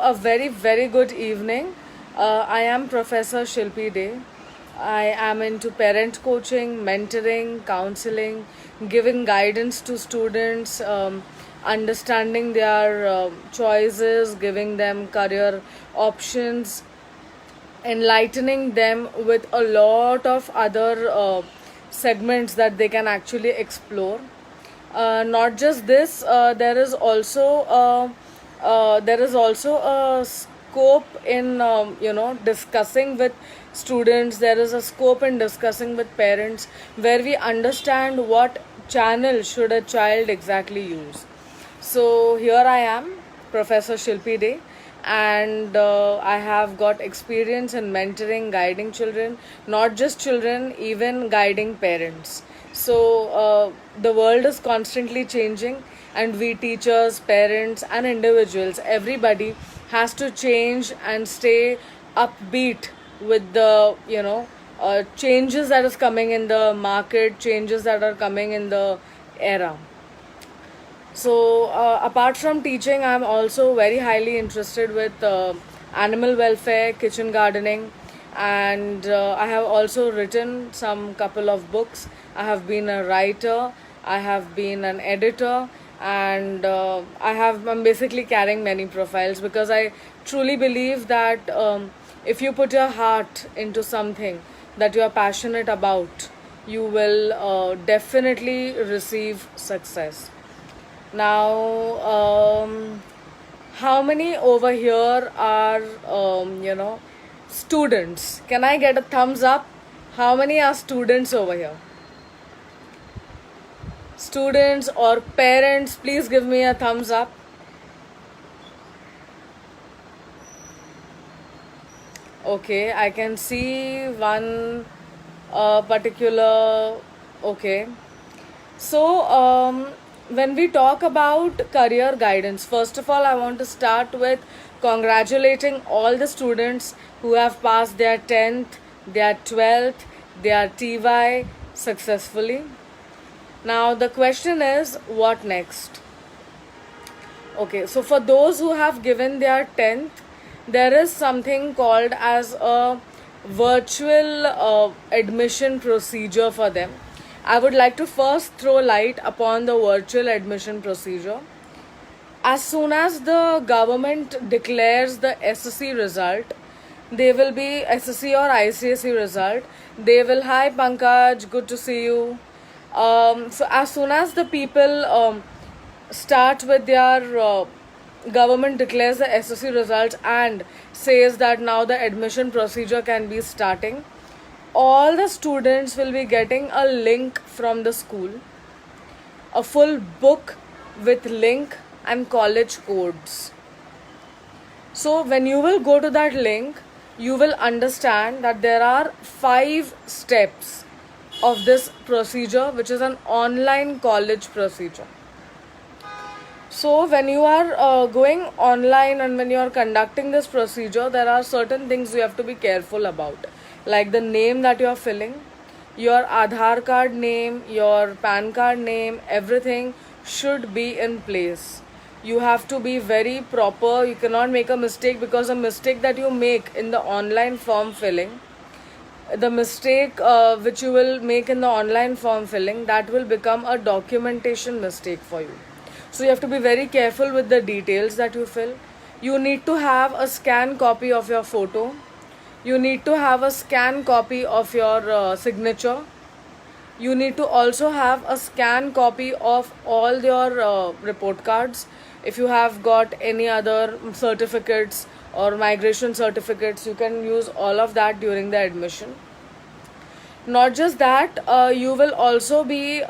a very, very good evening. I am Professor Shilpi Day. I am into parent coaching, mentoring, counseling, giving guidance to students, understanding their choices, giving them career options, enlightening them with a lot of other segments that they can actually explore. Not just this, there is also a scope in discussing with students. There is a scope in discussing with parents where we understand what channel should a child exactly use. So here I am, Professor Shilpi Day, and I have got experience in mentoring, guiding children, not just children, even guiding parents. So the world is constantly changing, and we teachers, parents, and individuals, everybody has to change and stay upbeat with the changes that is coming in the market, changes that are coming in the era. So, apart from teaching, I'm also very highly interested with animal welfare, kitchen gardening, and I have also written some couple of books. I have been a writer, I have been an editor, and I'm basically carrying many profiles because I truly believe that if you put your heart into something that you are passionate about, you will definitely receive success. Now, how many over here are, students? Can I get a thumbs up? How many are students over here? Students or parents, please give me a thumbs up. Okay, I can see one particular. Okay. So, when we talk about career guidance, first of all, I want to start with congratulating all the students who have passed their 10th, their 12th, their TY successfully. Now, the question is, what next? Okay, so for those who have given their 10th, there is something called as a virtual admission procedure for them. I would like to first throw light upon the virtual admission procedure. As soon as the government declares the SSC result, they will be SSC or ICSE result. They will, hi Pankaj, good to see you. So as soon as the people start with their government declares the SSC results and says that now the admission procedure can be starting, all the students will be getting a link from the school, a full book with link and college codes. So when you will go to that link, you will understand that there are 5 steps of this procedure, which is an online college procedure. So when you are going online and when you are conducting this procedure, there are certain things you have to be careful about, like the name that you are filling, your Aadhaar card name, your PAN card name, everything should be in place. You have to be very proper. You cannot make a mistake, because a mistake that you make in the online form filling, the mistake which you will make in the online form filling, that will become a documentation mistake for you. So you have to be very careful with the details that you fill. You need to have a scan copy of your photo. You need to have a scan copy of your signature. You need to also have a scan copy of all your report cards. If you have got any other certificates or migration certificates, you can use all of that during the admission. Not just that, you will also be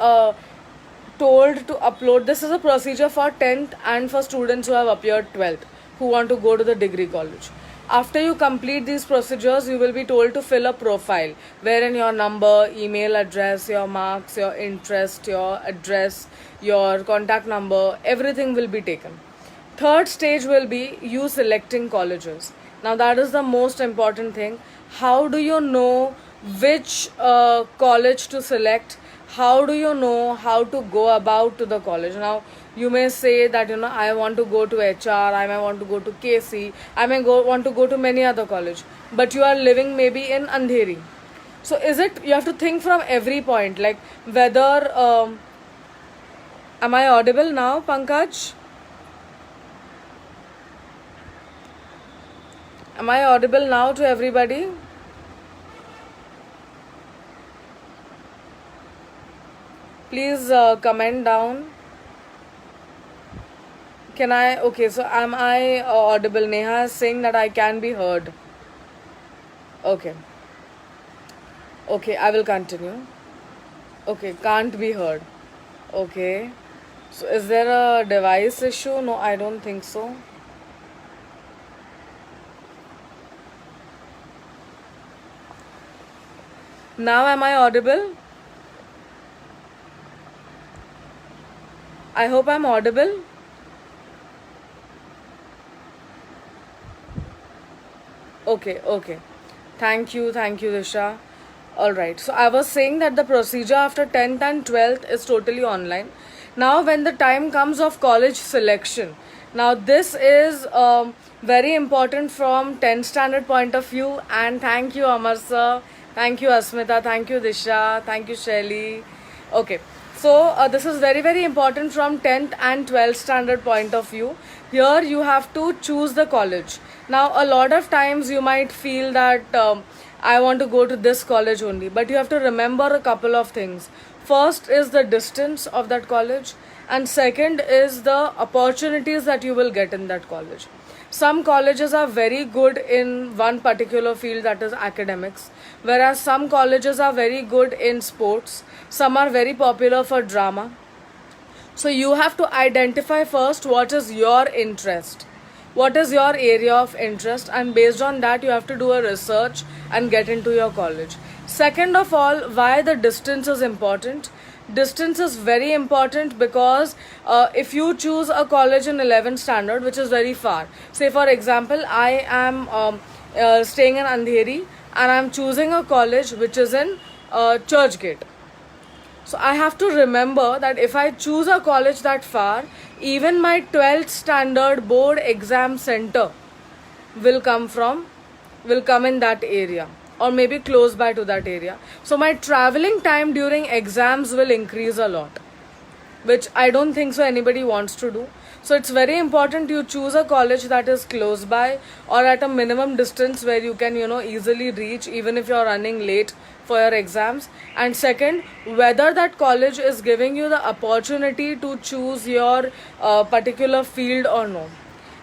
told to upload. This is a procedure for 10th and for students who have appeared 12th, who want to go to the degree college. After you complete these procedures, you will be told to fill a profile wherein your number, email address, your marks, your interest, your address, your contact number, everything will be taken. Third stage will be you selecting colleges. Now that is the most important thing. How do you know which college to select, how do you know how to go about to the college? Now, you may say that, I want to go to HR, I may want to go to KC, I may want to go to many other college, but you are living maybe in Andheri. So is it, you have to think from every point, like whether, am I audible now, Pankaj? Am I audible now to everybody? Please comment down. Can I? Okay, so am I audible? Neha is saying that I can be heard. Okay. Okay, I will continue. Okay, can't be heard. Okay. So is there a device issue? No, I don't think so. Now am I audible? I hope I'm audible. Okay, okay. Thank you, Disha. Alright, so I was saying that the procedure after 10th and 12th is totally online. Now, when the time comes of college selection, now this is very important from 10th standard point of view. And thank you, Amar sir. Thank you, Asmita. Thank you, Disha. Thank you, Shelly. Okay, so this is very, very important from 10th and 12th standard point of view. Here you have to choose the college. Now, a lot of times you might feel that I want to go to this college only, but you have to remember a couple of things. First is the distance of that college, and second is the opportunities that you will get in that college. Some colleges are very good in one particular field, that is academics, whereas some colleges are very good in sports, some are very popular for drama. So you have to identify first what is your interest, what is your area of interest, and based on that you have to do a research and get into your college. Second of all, why the distance is important. Distance is very important because if you choose a college in 11th standard which is very far, say for example I am staying in Andheri and I am choosing a college which is in Churchgate. So I have to remember that if I choose a college that far, even my 12th standard board exam center will come in that area, or maybe close by to that area. So my traveling time during exams will increase a lot, which I don't think so anybody wants to do. So it's very important you choose a college that is close by or at a minimum distance where you can, easily reach even if you're running late for your exams. And second, whether that college is giving you the opportunity to choose your particular field or no.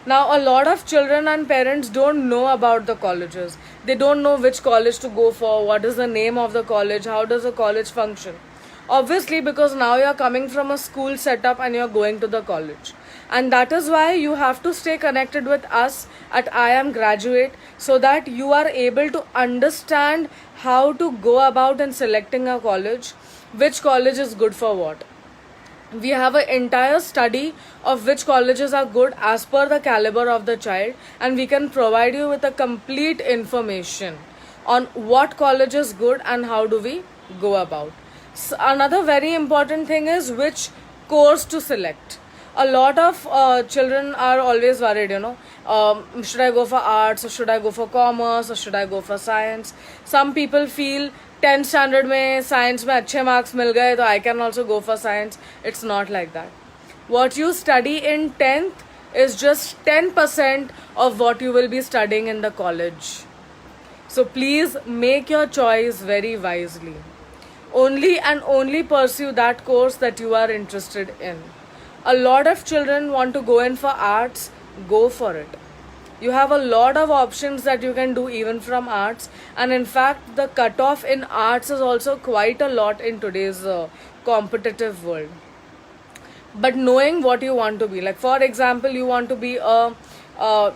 Now, a lot of children and parents don't know about the colleges. They don't know which college to go for, what is the name of the college, how does the college function. Obviously, because now you're coming from a school setup and you're going to the college. And that is why you have to stay connected with us at I Am Graduate, so that you are able to understand how to go about in selecting a college, which college is good for what. We have an entire study of which colleges are good as per the caliber of the child, and we can provide you with a complete information on what college is good and how do we go about. So another very important thing is which course to select. A lot of children are always worried, should I go for arts or should I go for commerce or should I go for science. Some people feel 10th standard में science में अच्छे marks मिल गए तो I can also go for science. It's not like that. What you study in 10th is just 10% of what you will be studying in the college. So please make your choice very wisely. Only and only pursue that course that you are interested in. A lot of children want to go in for arts, go for it. You have a lot of options that you can do even from arts, and in fact the cutoff in arts is also quite a lot in today's competitive world. But knowing what you want to be, like for example you want to be a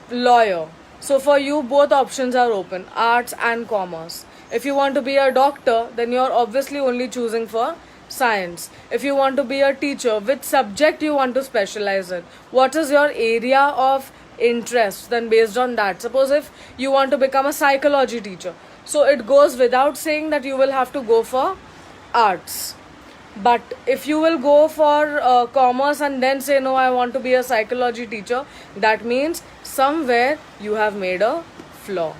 lawyer, so for you both options are open, arts and commerce. If you want to be a doctor, then you're obviously only choosing for science. If you want to be a teacher, which subject you want to specialize in, what is your area of interest, then based on that. Suppose if you want to become a psychology teacher, so it goes without saying that you will have to go for arts. But if you will go for commerce and then say, no, I want to be a psychology teacher, that means somewhere you have made a flaw.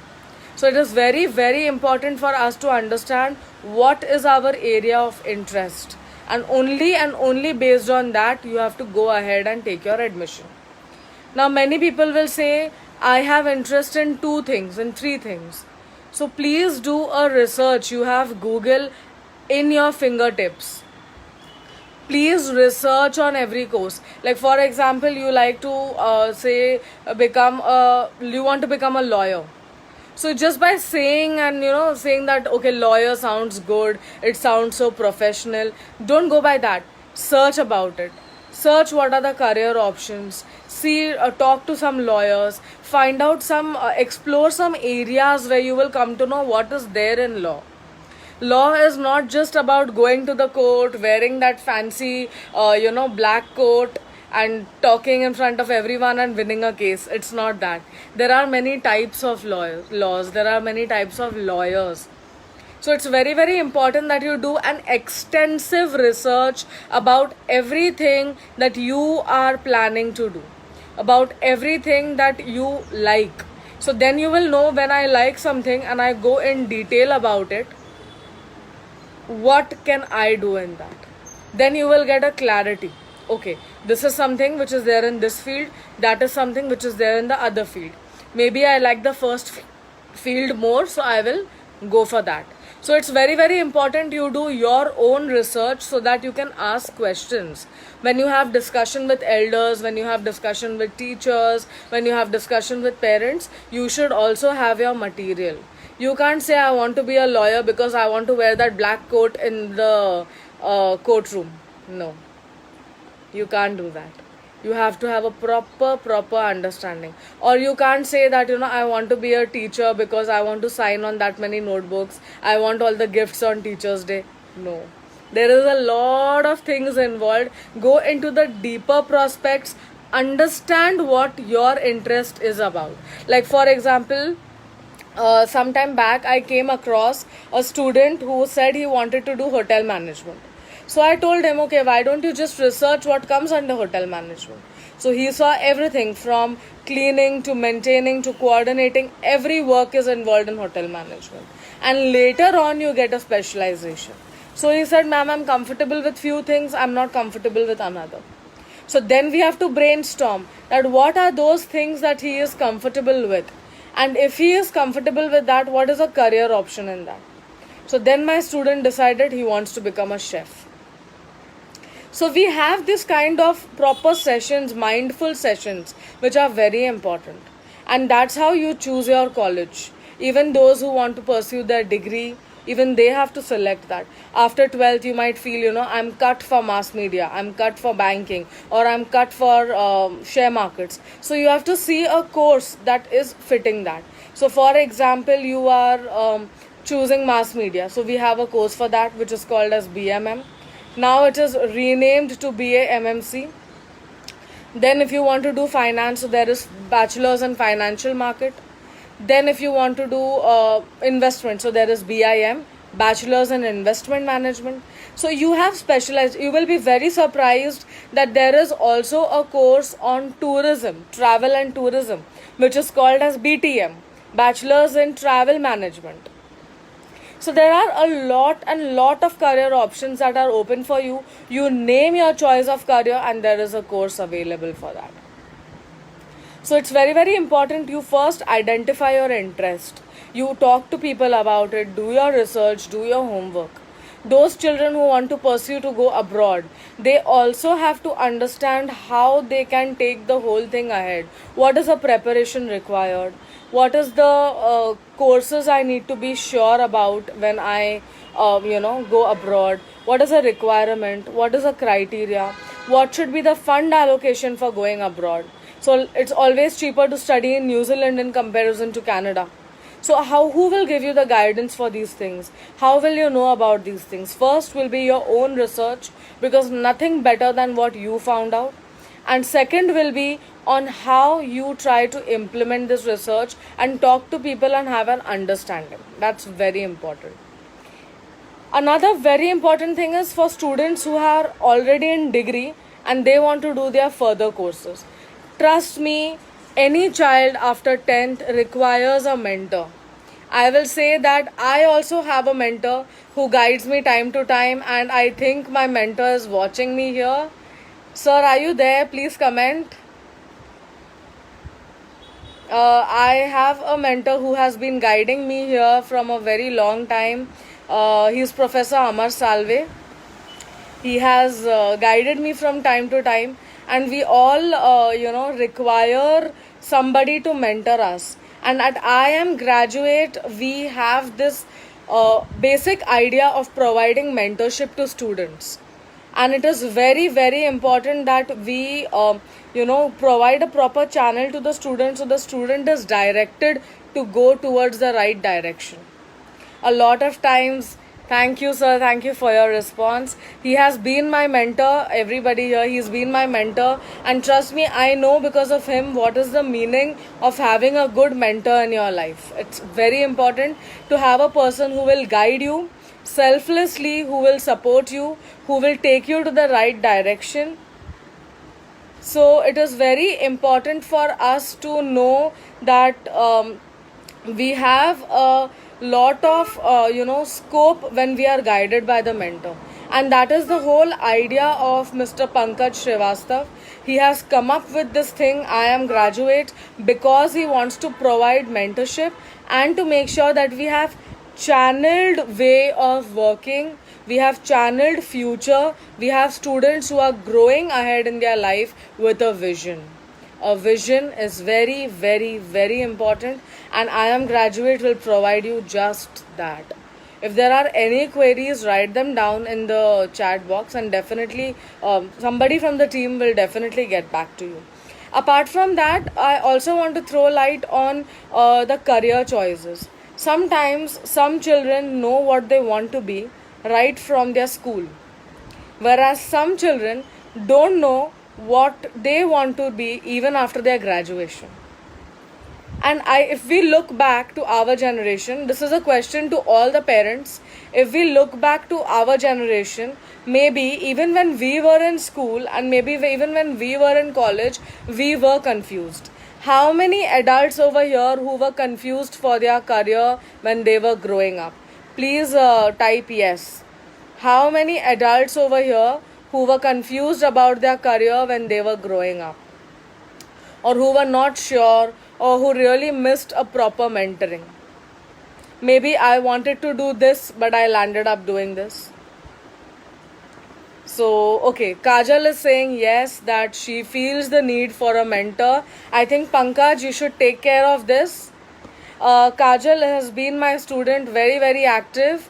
So it is very, very important for us to understand what is our area of interest. And only based on that, you have to go ahead and take your admission. Now, many people will say, I have interest in 2 things, in 3 things. So please do a research. You have Google in your fingertips. Please research on every course. Like for example, you like to you want to become a lawyer. So just by saying and saying that okay, lawyer sounds good, it sounds so professional, don't go by that. Search about it. Search what are the career options. See, talk to some lawyers. Find out explore some areas where you will come to know what is there in law. Law is not just about going to the court, wearing that fancy, black coat and talking in front of everyone and winning a case. It's not that. There are many types of laws. There are many types of lawyers. So it's very, very important that you do an extensive research about everything that you are planning to do, about everything that you like. So then you will know when I like something and I go in detail about it, what can I do in that? Then you will get a clarity. Okay, this is something which is there in this field, that is something which is there in the other field. Maybe I like the first field more, so I will go for that. So it's very, very important you do your own research so that you can ask questions. When you have discussion with elders, when you have discussion with teachers, when you have discussion with parents, you should also have your material. You can't say I want to be a lawyer because I want to wear that black coat in the courtroom. No, you can't do that. You have to have a proper understanding. Or you can't say that I want to be a teacher because I want to sign on that many notebooks, I want all the gifts on Teachers' Day. No, there is a lot of things involved. Go into the deeper prospects, understand what your interest is about. Like for example, some time back I came across a student who said he wanted to do hotel management. So I told him, okay, why don't you just research what comes under hotel management? So he saw everything from cleaning to maintaining to coordinating. Every work is involved in hotel management. And later on you get a specialization. So he said, ma'am, I'm comfortable with few things, I'm not comfortable with another. So then we have to brainstorm that what are those things that he is comfortable with. And if he is comfortable with that, what is a career option in that? So then my student decided he wants to become a chef. So we have this kind of proper sessions, mindful sessions, which are very important. And that's how you choose your college. Even those who want to pursue their degree, even they have to select that. After 12th, you might feel, I'm cut for mass media, I'm cut for banking, or I'm cut for share markets. So you have to see a course that is fitting that. So for example, you are choosing mass media. So we have a course for that, which is called as BMM. Now it is renamed to BA MMC. Then if you want to do finance, so there is Bachelor's in Financial Market. Then if you want to do investment, so there is BIM, Bachelor's in Investment Management. So you have specialized. You will be very surprised that there is also a course on tourism, travel and tourism, which is called as BTM, Bachelor's in Travel Management. So there are a lot of career options that are open for you. You name your choice of career and there is a course available for that. So it's very, very important you first identify your interest. You talk to people about it, do your research, do your homework. Those children who want to pursue to go abroad, they also have to understand how they can take the whole thing ahead. What is the preparation required? What is the courses I need to be sure about when I go abroad? What is a requirement? What is a criteria? What should be the fund allocation for going abroad? So it's always cheaper to study in New Zealand in comparison to Canada. So who will give you the guidance for these things? How will you know about these things? First will be your own research, because nothing better than what you found out. And second will be on how you try to implement this research and talk to people and have an understanding. That's very important. Another very important thing is for students who are already in degree and they want to do their further courses. Trust me, any child after 10th requires a mentor. I will say that I also have a mentor who guides me time to time, and I think my mentor is watching me here. Sir, are you there? Please comment. I have a mentor who has been guiding me here from a very long time. He's Professor Amar Salve. He has guided me from time to time, and we all, require somebody to mentor us. And at IIM Graduate, we have this basic idea of providing mentorship to students, and it is very very important that we provide a proper channel to the student so the student is directed to go towards the right direction. A lot of times, thank you sir, thank you for your response. He has been my mentor, everybody here, he's been my mentor, and trust me, I know because of him what is the meaning of having a good mentor in your life. It's very important to have a person who will guide you selflessly, who will support you, who will take you to the right direction. So it is very important for us to know that we have a lot of scope when we are guided by the mentor, and that is the whole idea of Mr. Pankaj Srivastav. He has come up with this thing IIM Graduate because he wants to provide mentorship and to make sure that we have channeled way of working, we have channeled future, we have students who are growing ahead in their life with a vision. A vision is very very very important, and IIM Graduate will provide you just that. If there are any queries, write them down in the chat box, and definitely somebody from the team will definitely get back to you. Apart from that, I also want to throw light on the career choices. Sometimes some children know what they want to be right from their school, whereas some children don't know what they want to be even after their graduation. And if we look back to our generation, this is a question to all the parents. If we look back to our generation, maybe even when we were in school and maybe even when we were in college, we were confused. How many adults over here who were confused for their career when they were growing up? Please type yes. How many adults over here who were confused about their career when they were growing up? Or who were not sure, or who really missed a proper mentoring? Maybe I wanted to do this, but I landed up doing this. So, okay, Kajal is saying yes, that she feels the need for a mentor. I think Pankaj, you should take care of this. Kajal has been my student, very, very active.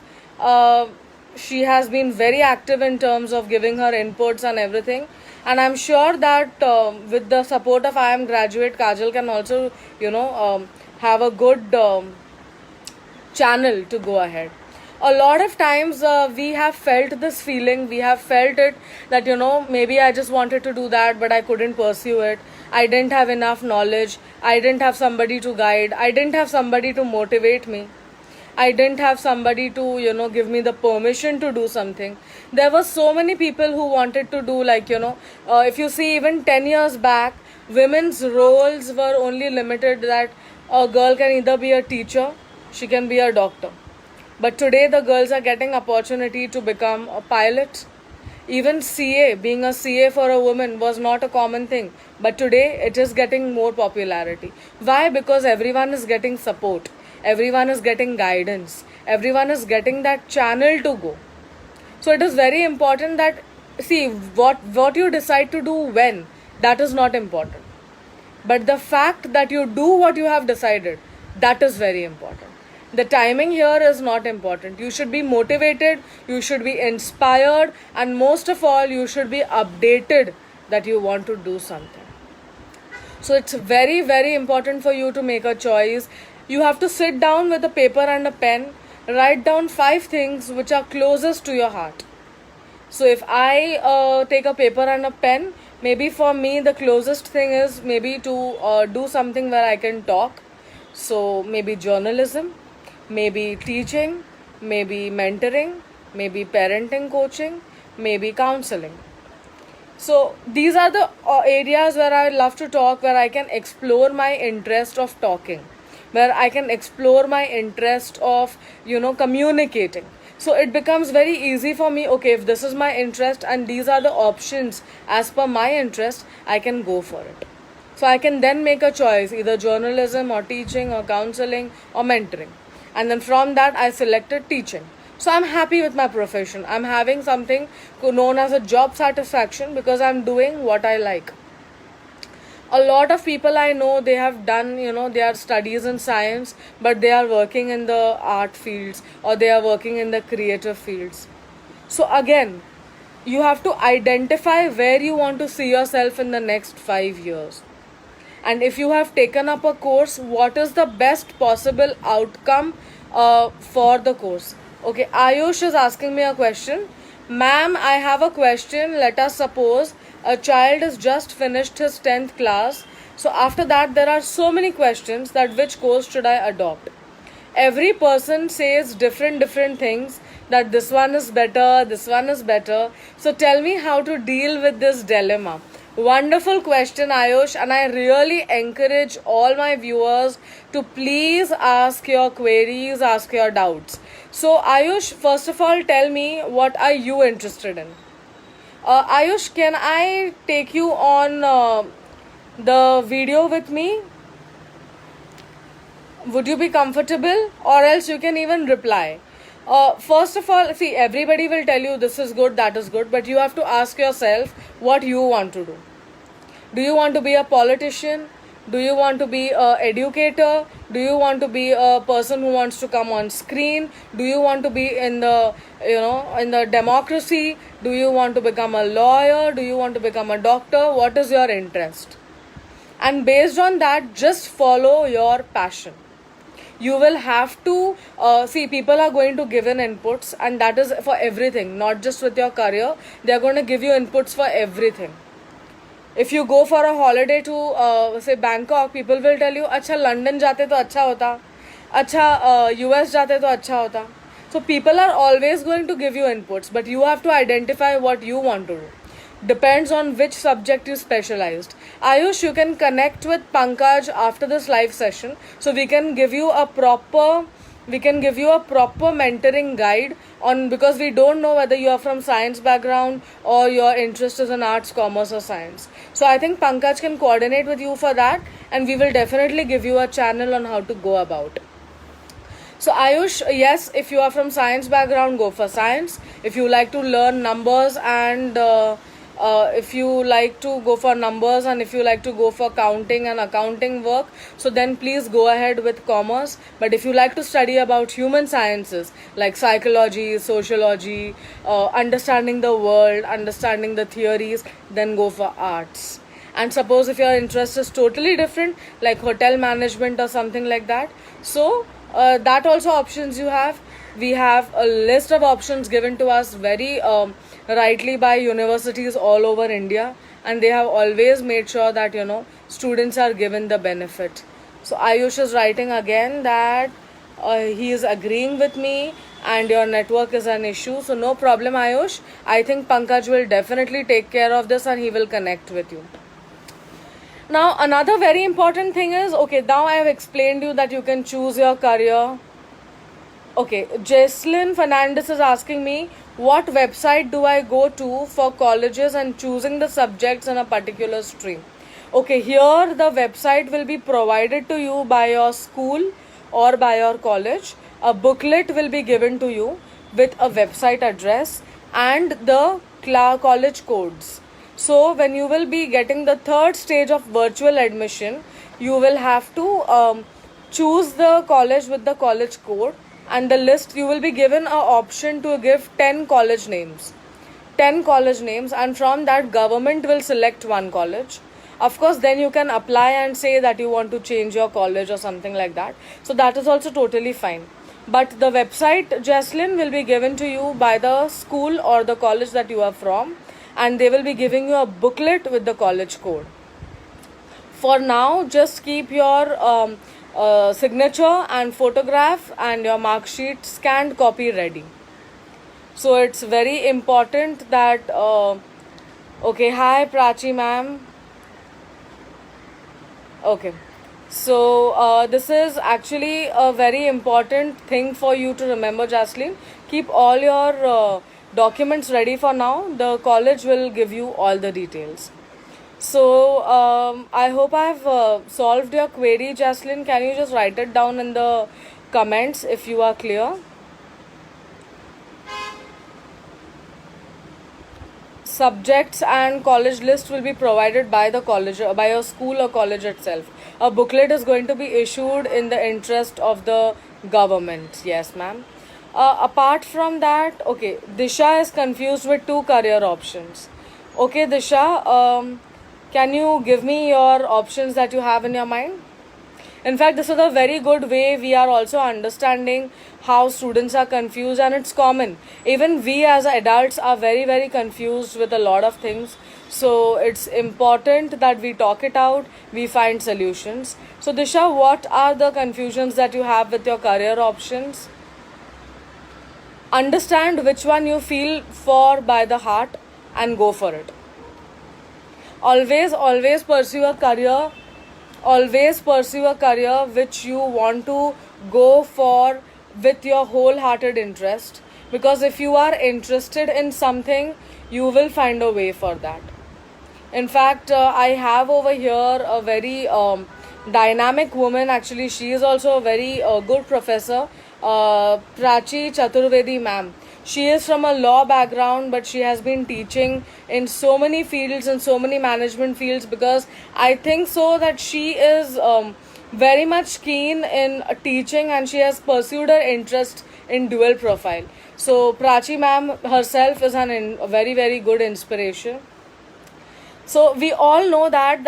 She has been very active in terms of giving her inputs and everything. And I'm sure that with the support of IIM Graduate, Kajal can also, have a good channel to go ahead. A lot of times we have felt this feeling, we have felt it that maybe I just wanted to do that but I couldn't pursue it. I didn't have enough knowledge, I didn't have somebody to guide, I didn't have somebody to motivate me, I didn't have somebody to give me the permission to do something. There were so many people who wanted to do, like if you see even 10 years back, women's roles were only limited that a girl can either be a teacher, she can be a doctor. But today the girls are getting opportunity to become a pilot. Even CA, being a CA for a woman was not a common thing. But today it is getting more popularity. Why? Because everyone is getting support. Everyone is getting guidance. Everyone is getting that channel to go. So it is very important that, see, what you decide to do when, that is not important. But the fact that you do what you have decided, that is very important. The timing here is not important. You should be motivated, you should be inspired, and most of all, you should be updated that you want to do something. So it's very, very important for you to make a choice. You have to sit down with a paper and a pen, write down 5 things which are closest to your heart. So if I take a paper and a pen, maybe for me the closest thing is maybe to do something where I can talk. So maybe journalism, maybe teaching, maybe mentoring, maybe parenting coaching, maybe counseling. So these are the areas where I love to talk, where I can explore my interest of talking, where I can explore my interest of, communicating. So it becomes very easy for me. Okay, if this is my interest and these are the options as per my interest, I can go for it. So I can then make a choice, either journalism or teaching or counseling or mentoring. And then from that, I selected teaching. So I'm happy with my profession. I'm having something known as a job satisfaction because I'm doing what I like. A lot of people I know, they have done, their studies in science, but they are working in the art fields or they are working in the creative fields. So again, you have to identify where you want to see yourself in the next 5 years. And if you have taken up a course, what is the best possible outcome for the course? Okay, Ayush is asking me a question. Ma'am, I have a question. Let us suppose a child has just finished his 10th class. So after that, there are so many questions that which course should I adopt? Every person says different things, that this one is better, this one is better. So tell me how to deal with this dilemma. Wonderful question, Ayush, and I really encourage all my viewers to please ask your queries, ask your doubts. So Ayush, first of all, tell me, what are you interested in? Ayush, can I take you on the video with me? Would you be comfortable? Or else you can even reply. First of all, see, everybody will tell you this is good, that is good, but you have to ask yourself what you want to do. Do you want to be a politician? Do you want to be an educator? Do you want to be a person who wants to come on screen? Do you want to be in the, in the democracy? Do you want to become a lawyer? Do you want to become a doctor? What is your interest? And based on that, just follow your passion. You will have to see, people are going to give in inputs, and that is for everything, not just with your career. They are going to give you inputs for everything. If you go for a holiday to say Bangkok, people will tell you, अच्छा London जाते तो अच्छा होता, अच्छा US जाते तो अच्छा होता. So people are always going to give you inputs, but you have to identify what you want to do. Depends on which subject you specialized. Ayush, you can connect with Pankaj after this live session, so we can give you a proper mentoring guide on, because we don't know whether you are from science background or your interest is in arts, commerce or science. So I think Pankaj can coordinate with you for that, and we will definitely give you a channel on how to go about. So Ayush, yes, if you are from science background, go for science. If you like to learn numbers and if you like to go for numbers and if you like to go for counting and accounting work, so then please go ahead with commerce. But if you like to study about human sciences like psychology, sociology, understanding the world, understanding the theories, then go for arts. And suppose if your interest is totally different, like hotel management or something like that, so that also options you have. We have a list of options given to us very rightly by universities all over India, and they have always made sure that students are given the benefit. So Ayush is writing again that he is agreeing with me and your network is an issue. So no problem, Ayush. I think Pankaj will definitely take care of this and he will connect with you. Now another very important thing is, okay, now I have explained you that you can choose your career. Okay, Jesslyn Fernandez is asking me, what website do I go to for colleges and choosing the subjects in a particular stream? Okay, here the website will be provided to you by your school or by your college. A booklet will be given to you with a website address and the college codes. So when you will be getting the third stage of virtual admission, you will have to choose the college with the college code, and the list, you will be given an option to give 10 college names. 10 college names, and from that government will select one college. Of course, then you can apply and say that you want to change your college or something like that. So that is also totally fine. But the website, Jesslyn, will be given to you by the school or the college that you are from, and they will be giving you a booklet with the college code. For now, just keep your signature and photograph and your mark sheet scanned copy ready. So it's very important that okay, hi Prachi ma'am. Okay. So, this is actually a very important thing for you to remember, Jaslyn. Keep all your documents ready for now. The college will give you all the details. So, I hope I've solved your query, Jaslyn. Can you just write it down in the comments if you are clear? Subjects and college list will be provided by the college, by your school or college itself. A booklet is going to be issued in the interest of the government. Yes, ma'am. Apart from that, okay, Disha is confused with two career options. Okay, Disha, can you give me your options that you have in your mind? In fact, this is a very good way. We are also understanding how students are confused, and it's common. Even we as adults are very, very confused with a lot of things. So it's important that we talk it out, we find solutions. So, Disha, what are the confusions that you have with your career options? Understand which one you feel for by the heart and go for it. Always pursue a career, always pursue a career which you want to go for with your wholehearted interest, because if you are interested in something, you will find a way for that. In fact, I have over here a very dynamic woman. Actually, she is also a very good professor, Prachi Chaturvedi ma'am. She is from a law background, but she has been teaching in so many fields and so many management fields, because I think so that she is very much keen in teaching, and she has pursued her interest in dual profile. So, Prachi ma'am herself is a very, very good inspiration. So we all know that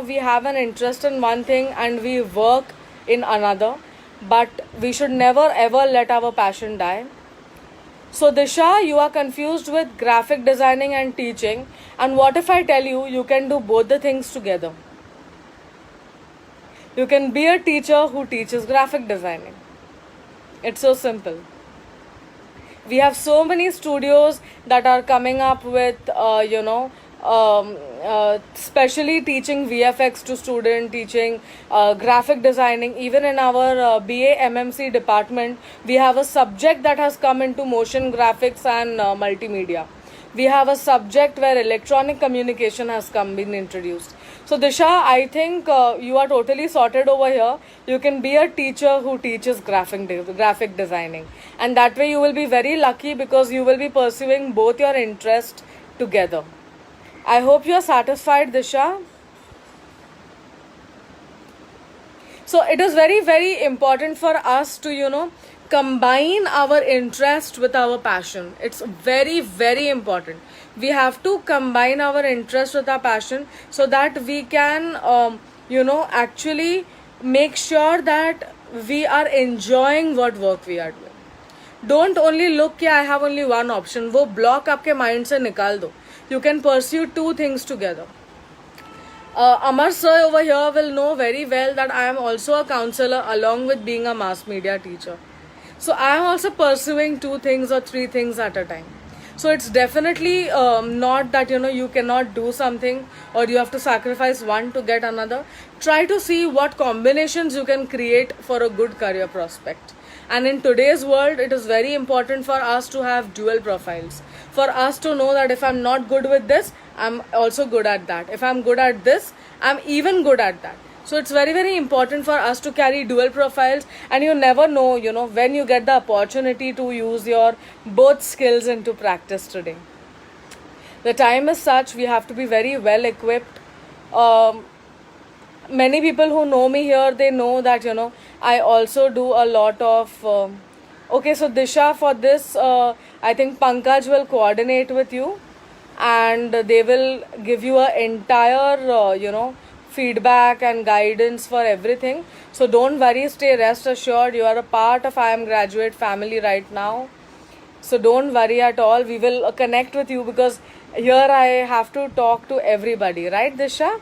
we have an interest in one thing and we work in another, but we should never ever let our passion die. So, Disha, you are confused with graphic designing and teaching, and what if I tell you you can do both the things together? You can be a teacher who teaches graphic designing. It's so simple. We have so many studios that are coming up with specially teaching VFX to student, teaching graphic designing. Even in our BA MMC department, we have a subject that has come into motion graphics and multimedia. We have a subject where electronic communication has been introduced. So, Disha, I think you are totally sorted over here. You can be a teacher who teaches graphic designing, and that way you will be very lucky because you will be pursuing both your interests together. I hope you are satisfied, Disha. So it is very, very important for us to combine our interest with our passion. It's very, very important. We have to combine our interest with our passion so that we can actually make sure that we are enjoying what work we are doing. Don't only look कि I have only one option. वो block आपके mind से निकाल दो. You can pursue two things together. Amar sir over here will know very well that I am also a counselor along with being a mass media teacher. So I am also pursuing two things or three things at a time. So it's definitely not that you cannot do something or you have to sacrifice one to get another. Try to see what combinations you can create for a good career prospect. And in today's world, it is very important for us to have dual profiles. For us to know that if I'm not good with this, I'm also good at that. If I'm good at this, I'm even good at that. So it's very, very important for us to carry dual profiles, and you never know, when you get the opportunity to use your both skills into practice today. The time is such, we have to be very well equipped. Many people who know me here, they know that, I also do a lot of... okay, so Disha, for this, I think Pankaj will coordinate with you and they will give you an entire, feedback and guidance for everything. So don't worry, stay rest assured. You are a part of IIM Graduate family right now. So don't worry at all. We will connect with you because here I have to talk to everybody, right, Disha?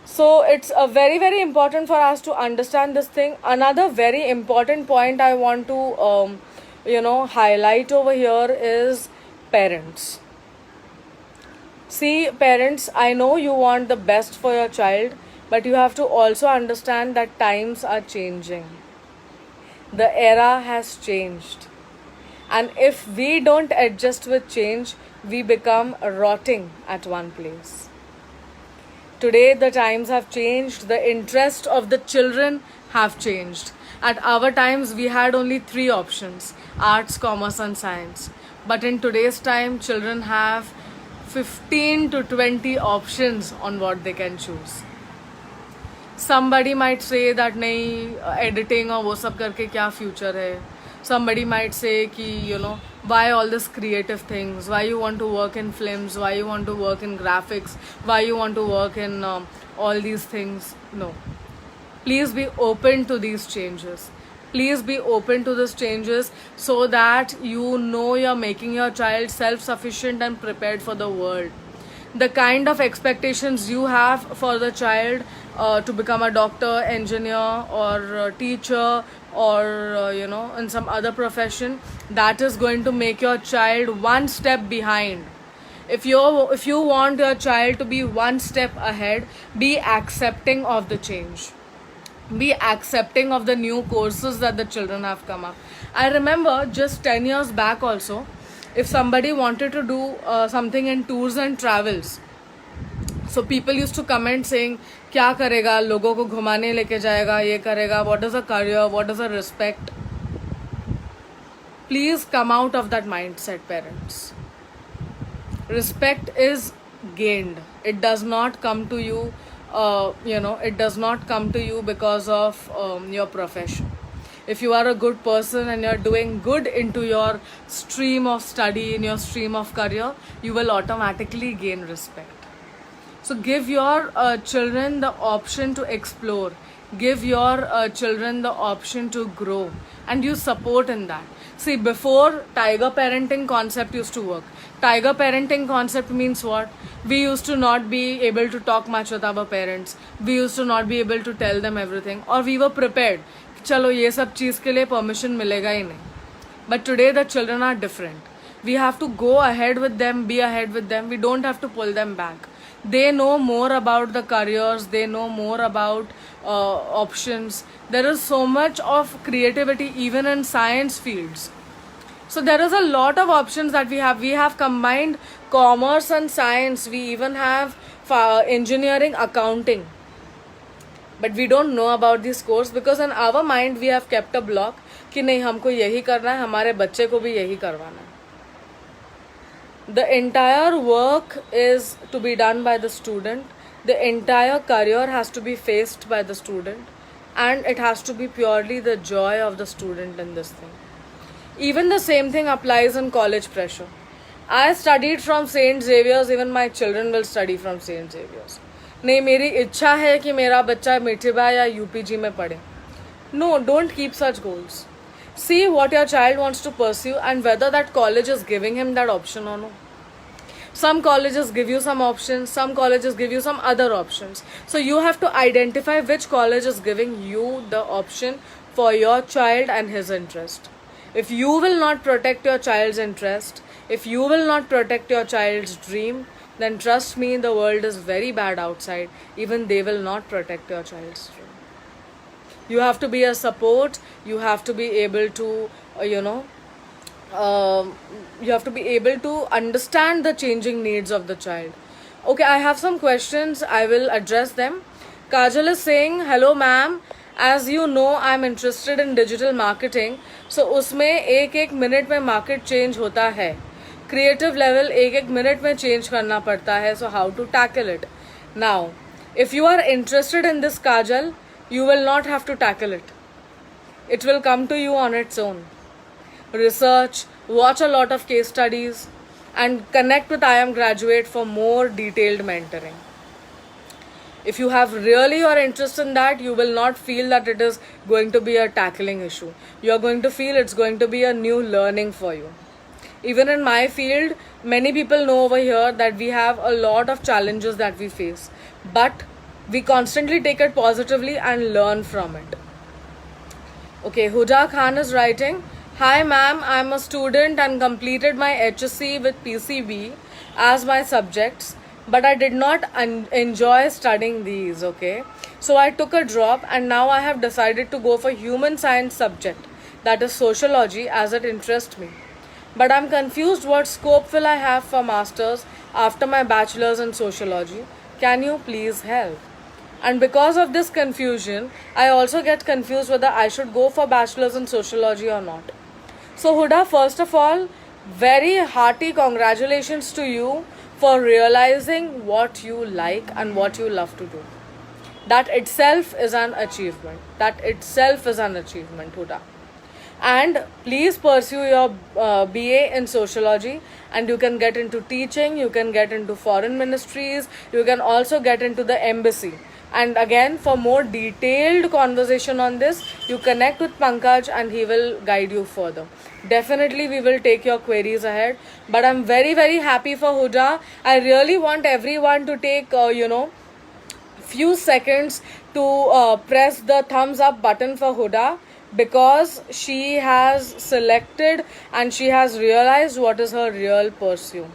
So it's very, very important for us to understand this thing. Another very important point I want to, highlight over here is parents. See, parents, I know you want the best for your child, but you have to also understand that times are changing. The era has changed. And if we don't adjust with change, we become rotting at one place. Today, the times have changed. The interest of the children have changed. At our times, we had only 3 options: arts, commerce, and science. But in today's time, children have 15 to 20 options on what they can choose. Somebody might say that नहीं editing और वो सब करके क्या future है. Somebody might say कि why all this creative things, why you want to work in films, why you want to work in graphics, why you want to work in all these things. No. Please be open to these changes. Please be open to these changes so that you're making your child self-sufficient and prepared for the world. The kind of expectations you have for the child to become a doctor, engineer, or teacher, or in some other profession, that is going to make your child one step behind. If you want your child to be one step ahead, be accepting of the change. Be accepting of the new courses that the children have come up. I remember just 10 years back also, if somebody wanted to do something in tours and travels, so people used to comment saying, क्या करेगा, लोगों को घुमाने लेके जाएगा, ये करेगा, what is a career, what is a respect. Please come out of that mindset, parents. Respect is gained. It does not come to you, it does not come to you because of your profession. If you are a good person and you're doing good into your stream of study, in your stream of career, you will automatically gain respect. So give your children the option to explore. Give your children the option to grow. And you support in that. See, before, tiger parenting concept used to work. Tiger parenting concept means what? We used to not be able to talk much with our parents. We used to not be able to tell them everything. Or we were prepared. चलो ये सब चीज़ के लिए permission मिलेगा ही नहीं. But today the children are different. We have to go ahead with them, be ahead with them. We don't have to pull them back. They know more about the careers. They know more about options. There is so much of creativity even in science fields. So there is a lot of options that we have. We have combined commerce and science. We even have engineering, accounting. But we don't know about this course because in our mind we have kept a block कि नहीं हमको यही करना है, हमारे बच्चे को भी यही करवाना है. The entire work is to be done by the student. The entire career has to be faced by the student. And it has to be purely the joy of the student in this thing. Even the same thing applies in college pressure. I studied from St. Xavier's, even my children will study from St. Xavier's. नहीं मेरी इच्छा है कि मेरा बच्चा मिठीबाई या UPG में पढ़े. No, don't keep such goals. See what your child wants to pursue and whether that college is giving him that option or no. Some colleges give you some options, some colleges give you some other options. So you have to identify which college is giving you the option for your child and his interest. If you will not protect your child's interest, if you will not protect your child's dream, then trust me, the world is very bad outside. Even they will not protect your child's dream. You have to be a support. You have to be able to, you have to be able to understand the changing needs of the child. Okay, I have some questions. I will address them. Kajal is saying, hello ma'am. As you know, I am interested in digital marketing. So उसमें एक minute में market change होता है. Creative level एक minute में change करना पड़ता है. So how to tackle it? Now, if you are interested in this, Kajal, you will not have to tackle it. It will come to you on its own. Research, watch a lot of case studies, and connect with IIM Graduate for more detailed mentoring. If you have really your interest in that, you will not feel that it is going to be a tackling issue. You are going to feel it's going to be a new learning for you. Even in my field, many people know over here that we have a lot of challenges that we face. But we constantly take it positively and learn from it. Okay, Huda Khan is writing, Hi ma'am, I'm a student and completed my HSC with PCB as my subjects, but I did not enjoy studying these, okay? So I took a drop and now I have decided to go for human science subject, that is sociology, as it interests me. But I'm confused what scope will I have for masters after my bachelor's in sociology. Can you please help? And because of this confusion, I also get confused whether I should go for bachelor's in sociology or not. So Huda, first of all, very hearty congratulations to you for realizing what you like and what you love to do. That itself is an achievement. That itself is an achievement, Huda. And please pursue your BA in sociology, and you can get into teaching, you can get into foreign ministries, you can also get into the embassy. And again, for more detailed conversation on this, you connect with Pankaj and he will guide you further. Definitely we will take your queries ahead. But I'm very, very happy for Huda. I really want everyone to take, few seconds to press the thumbs up button for Huda, because she has selected and she has realized what is her real pursuit.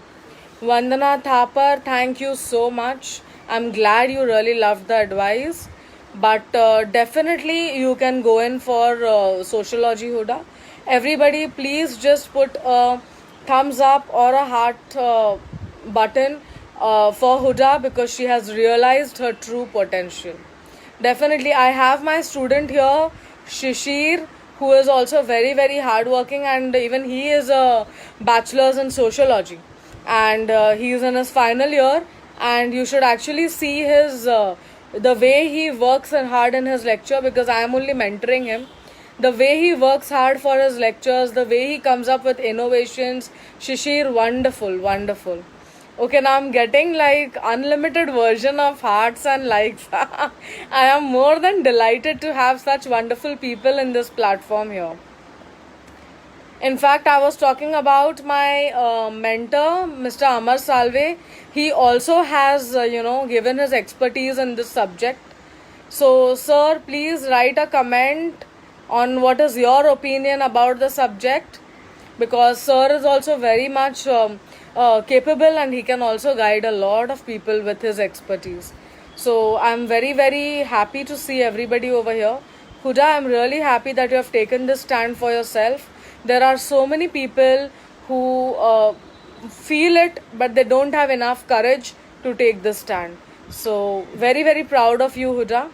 Vandana Thapar, thank you so much. I'm glad you really loved the advice. But definitely you can go in for sociology, Huda. Everybody, please just put a thumbs up or a heart button for Huda, because she has realized her true potential. Definitely, I have my student here, Shishir, who is also very, very hardworking, and even he is a bachelor's in sociology. And he is in his final year, and you should actually see his the way he works and hard in his lecture, because I am only mentoring him. The way he works hard for his lectures, the way he comes up with innovations, Shishir, wonderful, wonderful. Okay, now I'm getting like unlimited version of hearts and likes. I am more than delighted to have such wonderful people in this platform here. In fact, I was talking about my mentor, Mr. Amar Salve. He also has, given his expertise in this subject. So, sir, please write a comment on what is your opinion about the subject, because sir is also very much capable, and he can also guide a lot of people with his expertise. So I'm very, very happy to see everybody over here. Huda, I'm really happy that you have taken this stand for yourself. There are so many people who feel it, but they don't have enough courage to take this stand. So very, very proud of you, Huda.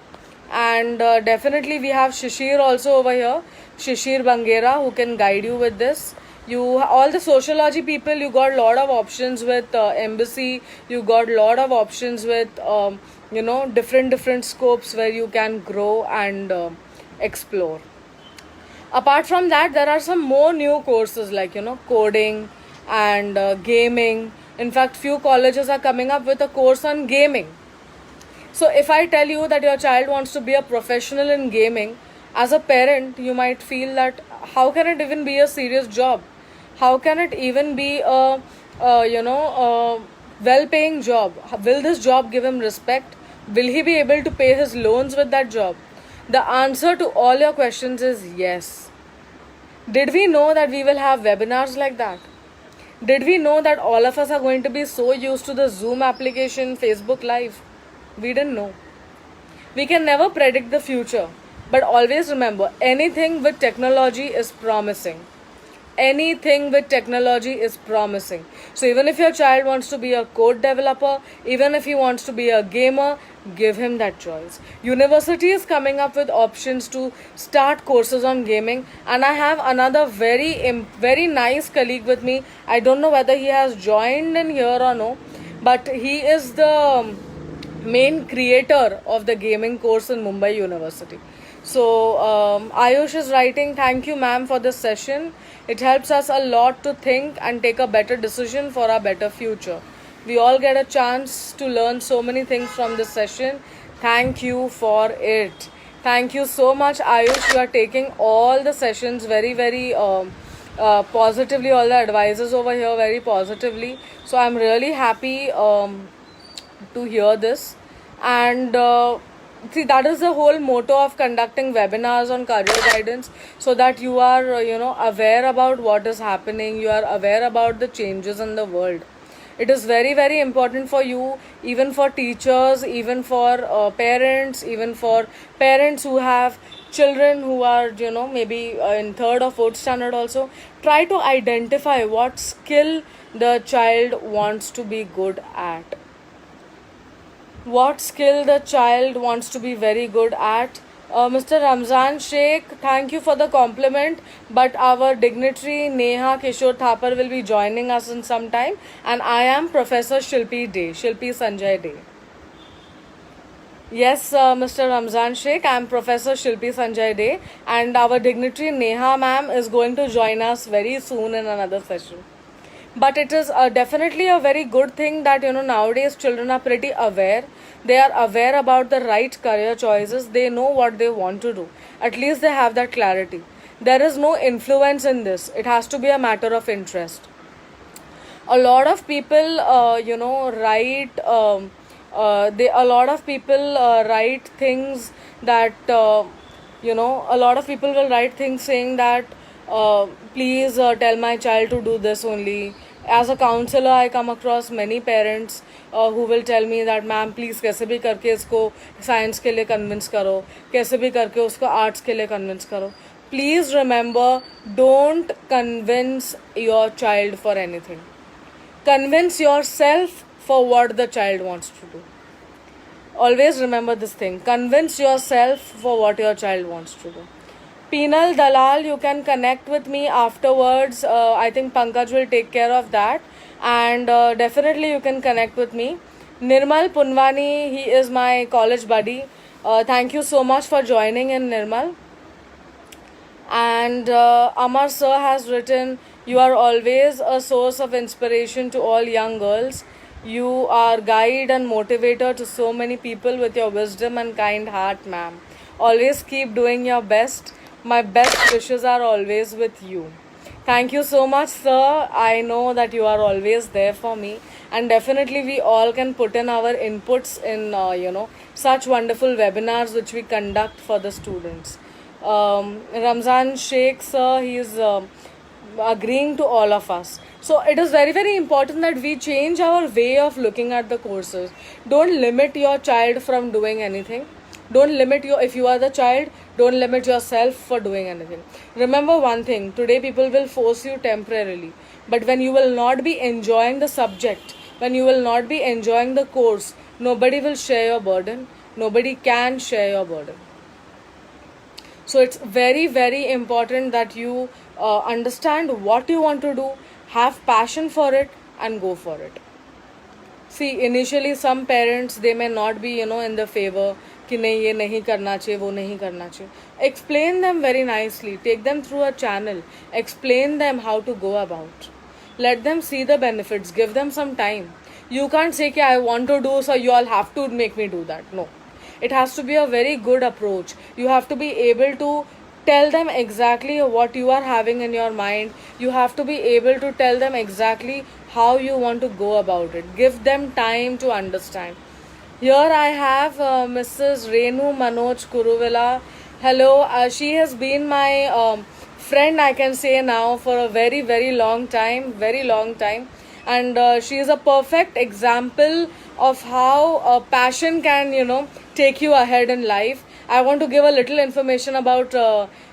And definitely we have Shishir also over here, Shishir Bangera, who can guide you with this. You, all the sociology people, you got a lot of options with embassy. You got a lot of options with different scopes where you can grow and explore. Apart from that, there are some more new courses like coding and gaming. In fact, few colleges are coming up with a course on gaming. So if I tell you that your child wants to be a professional in gaming, as a parent, you might feel that how can it even be a serious job? How can it even be a well-paying job? Will this job give him respect? Will he be able to pay his loans with that job? The answer to all your questions is yes. Did we know that we will have webinars like that? Did we know that all of us are going to be so used to the Zoom application, Facebook Live? We didn't know. We can never predict the future, but always remember, anything with technology is promising. Anything with technology is promising. So even if your child wants to be a code developer, even if he wants to be a gamer, give him that choice. University is coming up with options to start courses on gaming, and I have another very nice colleague with me. I don't know whether he has joined in here or no, but he is the main creator of the gaming course in Mumbai University. So Ayush is writing, thank you ma'am for this session. It helps us a lot to think and take a better decision for our better future. We all get a chance to learn so many things from this session. Thank you for it. Thank you so much, Ayush. You are taking all the sessions very, very positively, all the advices over here very positively. So I'm really happy to hear this. And see, that is the whole motto of conducting webinars on career guidance, so that you are aware about what is happening, you are aware about the changes in the world. It is very, very important for you, even for teachers, even for parents, even for parents who have children who are maybe in third or fourth standard also. Try to identify what skill the child wants to be good at, what skill the child wants to be very good at. Mr. Ramzan Sheikh, thank you for the compliment, but our dignitary Neha Kishore Thapar will be joining us in some time, and I am Professor Shilpi Sanjay Day. Yes, Mr. Ramzan Sheikh, I am Professor Shilpi Sanjay Day, and our dignitary Neha ma'am is going to join us very soon in another session. But it is definitely a very good thing that nowadays children are pretty aware. They are aware about the right career choices. They know what they want to do. At least they have that clarity. There is no influence in this. It has to be a matter of interest. A lot of people write a lot of people write things that a lot of people will write things saying that please tell my child to do this only. As a counselor, I come across many parents who will tell me that ma'am please कैसे भी करके इसको science के लिए convince करो, कैसे भी करके उसको आर्ट्स के लिए कन्विंस करो. Please remember, don't convince your child for anything. Convince yourself for what the child wants to do. Always remember this thing. Convince yourself for what your child wants to do. Penal Dalal, you can connect with me afterwards. I think Pankaj will take care of that. And definitely you can connect with me. Nirmal Punwani, he is my college buddy. Thank you so much for joining in, Nirmal. And Amar sir has written, you are always a source of inspiration to all young girls. You are guide and motivator to so many people with your wisdom and kind heart, ma'am. Always keep doing your best. My best wishes are always with you. Thank you so much, sir. I know that you are always there for me, and definitely we all can put in our inputs in such wonderful webinars which we conduct for the students. Ramzan Sheikh sir, he is agreeing to all of us. So it is very, very important that we change our way of looking at the courses. Don't limit your child from doing anything. Don't limit if you are the child, don't limit yourself for doing anything. Remember one thing, today people will force you temporarily, but when you will not be enjoying the subject, when you will not be enjoying the course, nobody will share your burden. Nobody can share your burden. So it's very, very important that you understand what you want to do, have passion for it, and go for it. See, initially some parents, they may not be in the favor कि नहीं ये नहीं करना चाहिए, वो नहीं करना चाहिए. Explain them very nicely. Take them through a channel. Explain them how to go about. Let them see the benefits. Give them some time. You can't say कि I want to do, so you all have to make me do that. No. It has to be a very good approach. You have to be able to tell them exactly what you are having in your mind. You have to be able to tell them exactly how you want to go about it. Give them time to understand. Here I have Mrs. Renu Manoj Kuruvilla. Hello, she has been my friend, I can say now, for a very, very long time, and she is a perfect example of how passion can, take you ahead in life. I want to give a little information about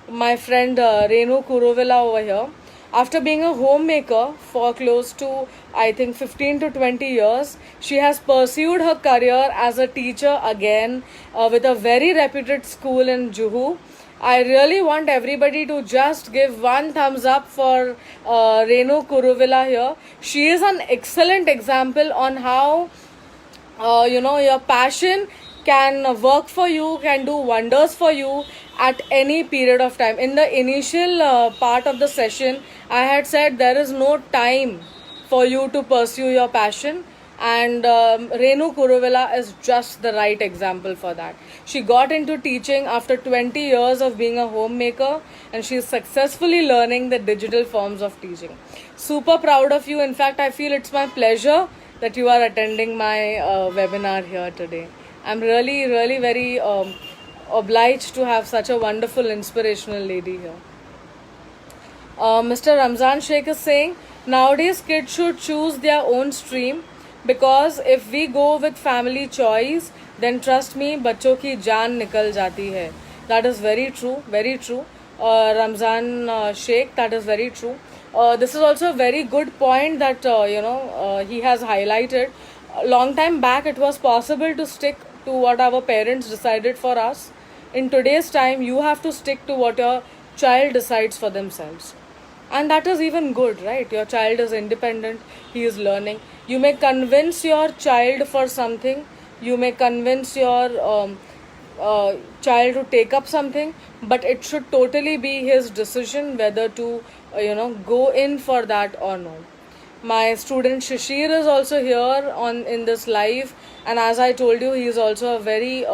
my friend Renu Kuruvilla over here. After being a homemaker for close to, I think, 15 to 20 years, she has pursued her career as a teacher again with a very reputed school in Juhu. I really want everybody to just give one thumbs up for Renu Kuruvilla here. She is an excellent example on how, your passion can work for you, can do wonders for you at any period of time. In the initial part of the session, I had said there is no time for you to pursue your passion, and Renu Kuruvilla is just the right example for that. She got into teaching after 20 years of being a homemaker, and she is successfully learning the digital forms of teaching. Super proud of you. In fact, I feel it's my pleasure that you are attending my webinar here today. I'm really, really very obliged to have such a wonderful, inspirational lady here. Mr. Ramzan Sheikh is saying nowadays kids should choose their own stream, because if we go with family choice, then trust me, बच्चों की जान निकल जाती है. That is very true, very true. Ramzan Sheikh, that is very true. This is also a very good point that he has highlighted. A long time back, it was possible to stick to what our parents decided for us. In today's time, you have to stick to what your child decides for themselves. And that is even good, right? Your child is independent, he is learning. You may convince your child for something, you may convince your child to take up something, but it should totally be his decision whether to go in for that or no. My student Shishir is also here in this live, and as I told you, he is also a very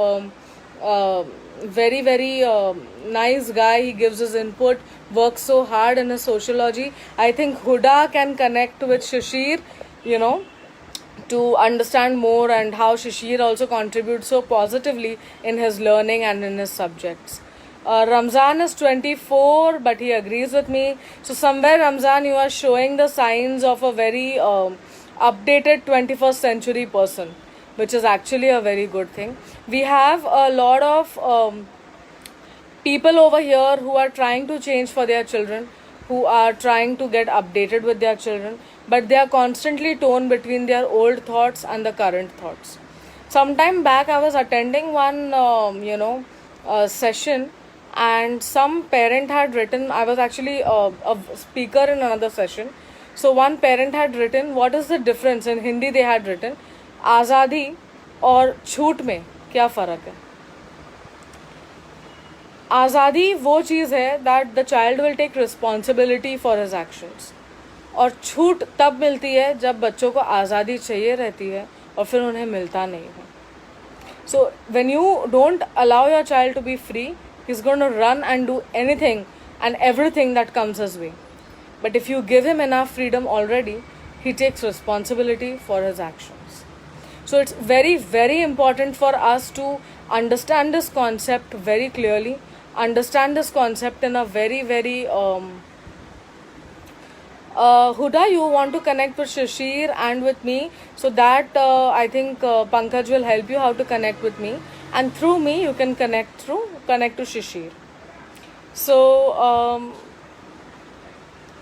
nice guy. He gives his input, works so hard in his sociology. I think Huda can connect with Shishir, to understand more, and how Shishir also contributes so positively in his learning and in his subjects. Ramzan is 24, but he agrees with me. So somewhere, Ramzan, you are showing the signs of a very updated 21st century person, which is actually a very good thing. We have a lot of people over here who are trying to change for their children, who are trying to get updated with their children, but they are constantly torn between their old thoughts and the current thoughts. Some time back, I was attending one session, and some parent had written, I was actually a speaker in another session. So one parent had written, what is the difference? In Hindi they had written, आज़ादी और छूट में क्या फ़र्क है. आज़ादी वो चीज़ है that the child will take responsibility for his actions, और छूट तब मिलती है जब बच्चों को आज़ादी चाहिए रहती है और फिर उन्हें मिलता नहीं है. So when you don't allow your child to be free, he's going to run and do anything and everything that comes his way. But if you give him enough freedom already, he takes responsibility for his actions. So it's very, very important for us to understand this concept very clearly, understand this concept in a very, very Huda, you want to connect with Shishir and with me, so that I think Pankaj will help you how to connect with me, and through me you can connect to Shishir. So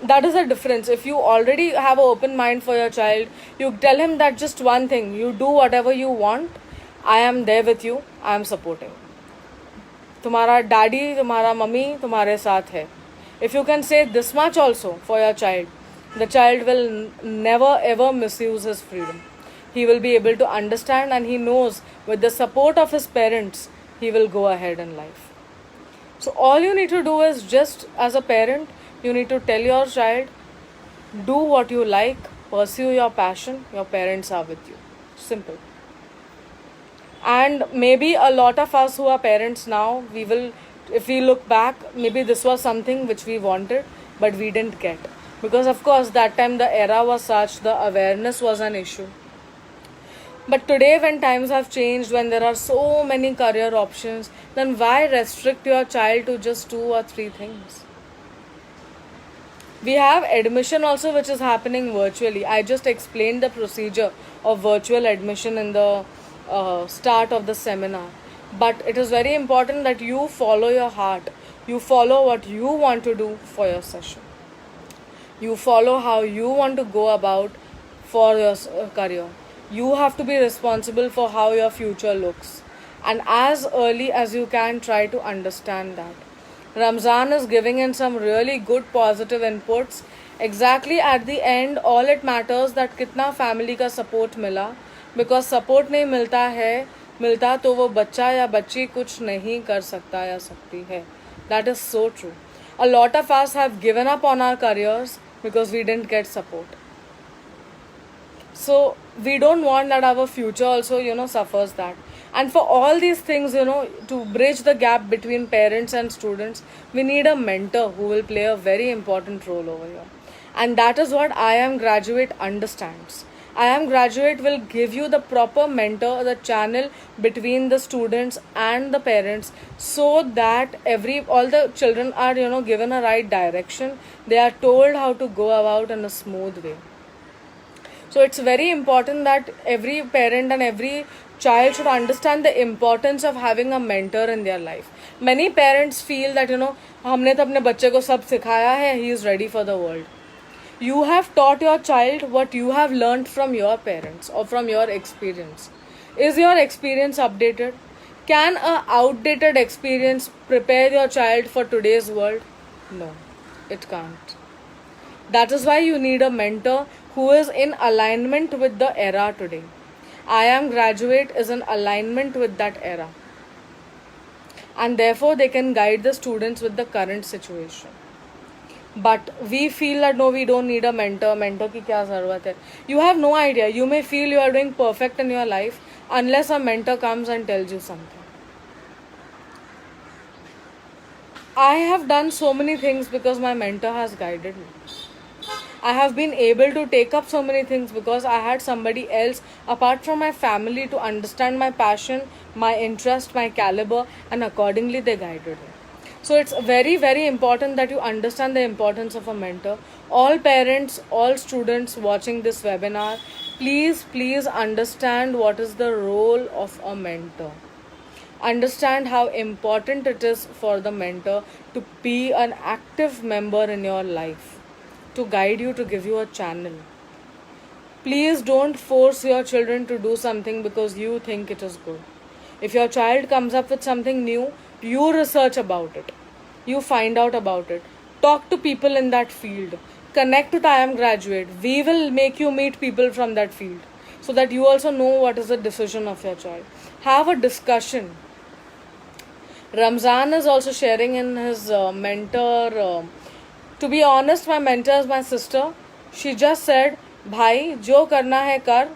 that is the difference. If you already have an open mind for your child, you tell him that just one thing, you do whatever you want, I am there with you, I am supporting. तुम्हारा daddy, तुम्हारा mummy तुम्हारे साथ है. If you can say this much also for your child, the child will never ever misuse his freedom. He will be able to understand, and he knows with the support of his parents, he will go ahead in life. So all you need to do is, just as a parent, you need to tell your child, do what you like, pursue your passion, your parents are with you. Simple. And maybe a lot of us who are parents now, we will, if we look back, maybe this was something which we wanted, but we didn't get. Because of course, that time the era was such, the awareness was an issue. But today, when times have changed, when there are so many career options, then why restrict your child to just 2 or 3 things? We have admission also, which is happening virtually. I just explained the procedure of virtual admission in the start of the seminar. But it is very important that you follow your heart. You follow what you want to do for your session. You follow how you want to go about for your career. You have to be responsible for how your future looks. And as early as you can, try to understand that. Ramzan is giving in some really good positive inputs. Exactly at the end, all it matters that कितना family का support मिला. Because support नहीं मिलता तो वो बच्चा या बच्ची कुछ नहीं कर सकता या सकती है. That is so true. A lot of us have given up on our careers because we didn't get support. So we don't want that our future also, suffers that. And for all these things, to bridge the gap between parents and students, we need a mentor who will play a very important role over here. And that is what IIM graduate understands. I Am Graduate will give you the proper mentor, the channel between the students and the parents, so that all the children are given a right direction. They are told how to go about in a smooth way. So it's very important that every parent and every child should understand the importance of having a mentor in their life. Many parents feel that हमने तो अपने बच्चे को सब सिखाया है, he is ready for the world. You have taught your child what you have learned from your parents or from your experience. Is your experience updated? Can a outdated experience prepare your child for today's world? No, it can't. That is why you need a mentor who is in alignment with the era today. I Am Graduate is in alignment with that era. And therefore, they can guide the students with the current situation. But we feel that no, we don't need a mentor. Mentor ki kya zarurat hai? You have no idea. You may feel you are doing perfect in your life unless a mentor comes and tells you something. I have done so many things because my mentor has guided me. I have been able to take up so many things because I had somebody else apart from my family to understand my passion, my interest, my caliber, and accordingly they guided me. So it's very, very important that you understand the importance of a mentor. All parents, all students watching this webinar, please understand what is the role of a mentor. Understand how important it is for the mentor to be an active member in your life, to guide you, to give you a channel. Please don't force your children to do something because you think it is good. If your child comes up with something new, you research about it. You find out about it. Talk to people in that field. Connect with I Am Graduate. We will make you meet people from that field so that you also know what is the decision of your child. Have a discussion. Ramzan is also sharing in his mentor. To be honest, my mentor is my sister. She just said, भाई जो करना है कर,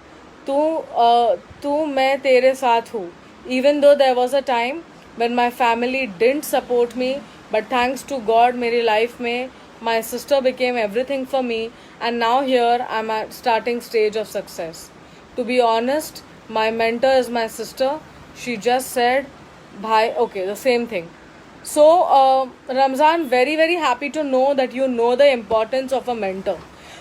तू मैं तेरे साथ हूँ. Even though there was a time when my family didn't support me, but thanks to God, मेरी life में my sister became everything for me, and now here I'm at starting stage of success. To be honest, my mentor is my sister. She just said, bhai, okay, the same thing. So, Ramzan, very, very happy to know that you know the importance of a mentor.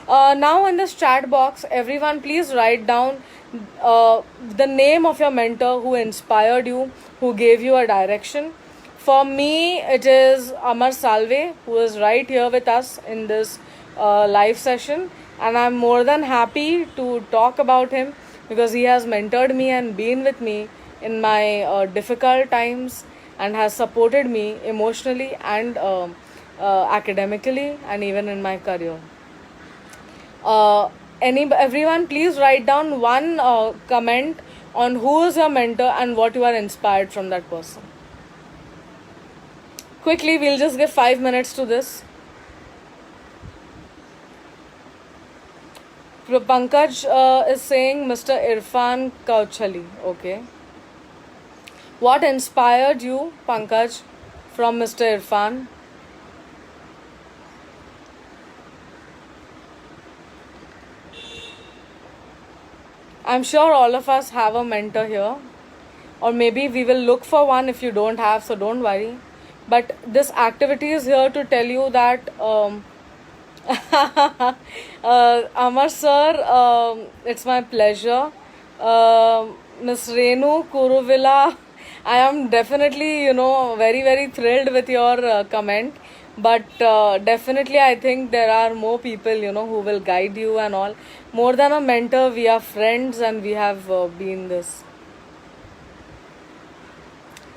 Now in this chat box, everyone please write down the name of your mentor who inspired you, who gave you a direction. For me, it is Amar Salve, who is right here with us in this live session. And I'm more than happy to talk about him because he has mentored me and been with me in my difficult times and has supported me emotionally and academically and even in my career. Everyone please write down one comment on who is your mentor and what you are inspired from that person. Quickly, we'll just give 5 minutes to this. Pankaj is saying Mr. Irfan Kauchali. Okay. What inspired you, Pankaj, from Mr. Irfan? I'm sure all of us have a mentor here. Or maybe we will look for one if you don't have, so don't worry. But this activity is here to tell you that Amar sir, it's my pleasure. Miss Renu Kuruvilla, I am definitely, very, very thrilled with your comment. But definitely, I think there are more people, who will guide you and all. More than a mentor, we are friends and we have been this.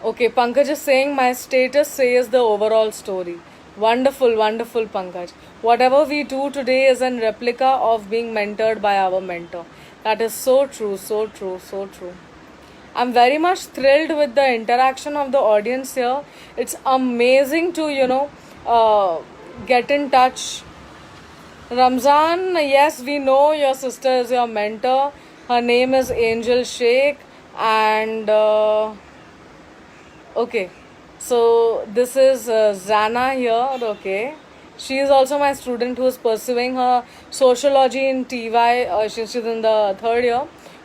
Okay, Pankaj is saying my status says the overall story. Wonderful, wonderful, Pankaj. Whatever we do today is a replica of being mentored by our mentor. That is so true, so true, so true. I'm very much thrilled with the interaction of the audience here. It's amazing to, get in touch. Ramzan, yes, we know your sister is your mentor. Her name is Angel Sheikh. And, okay, so this is Zana here, okay. She is also my student who is pursuing her sociology in TY. She's in the third year.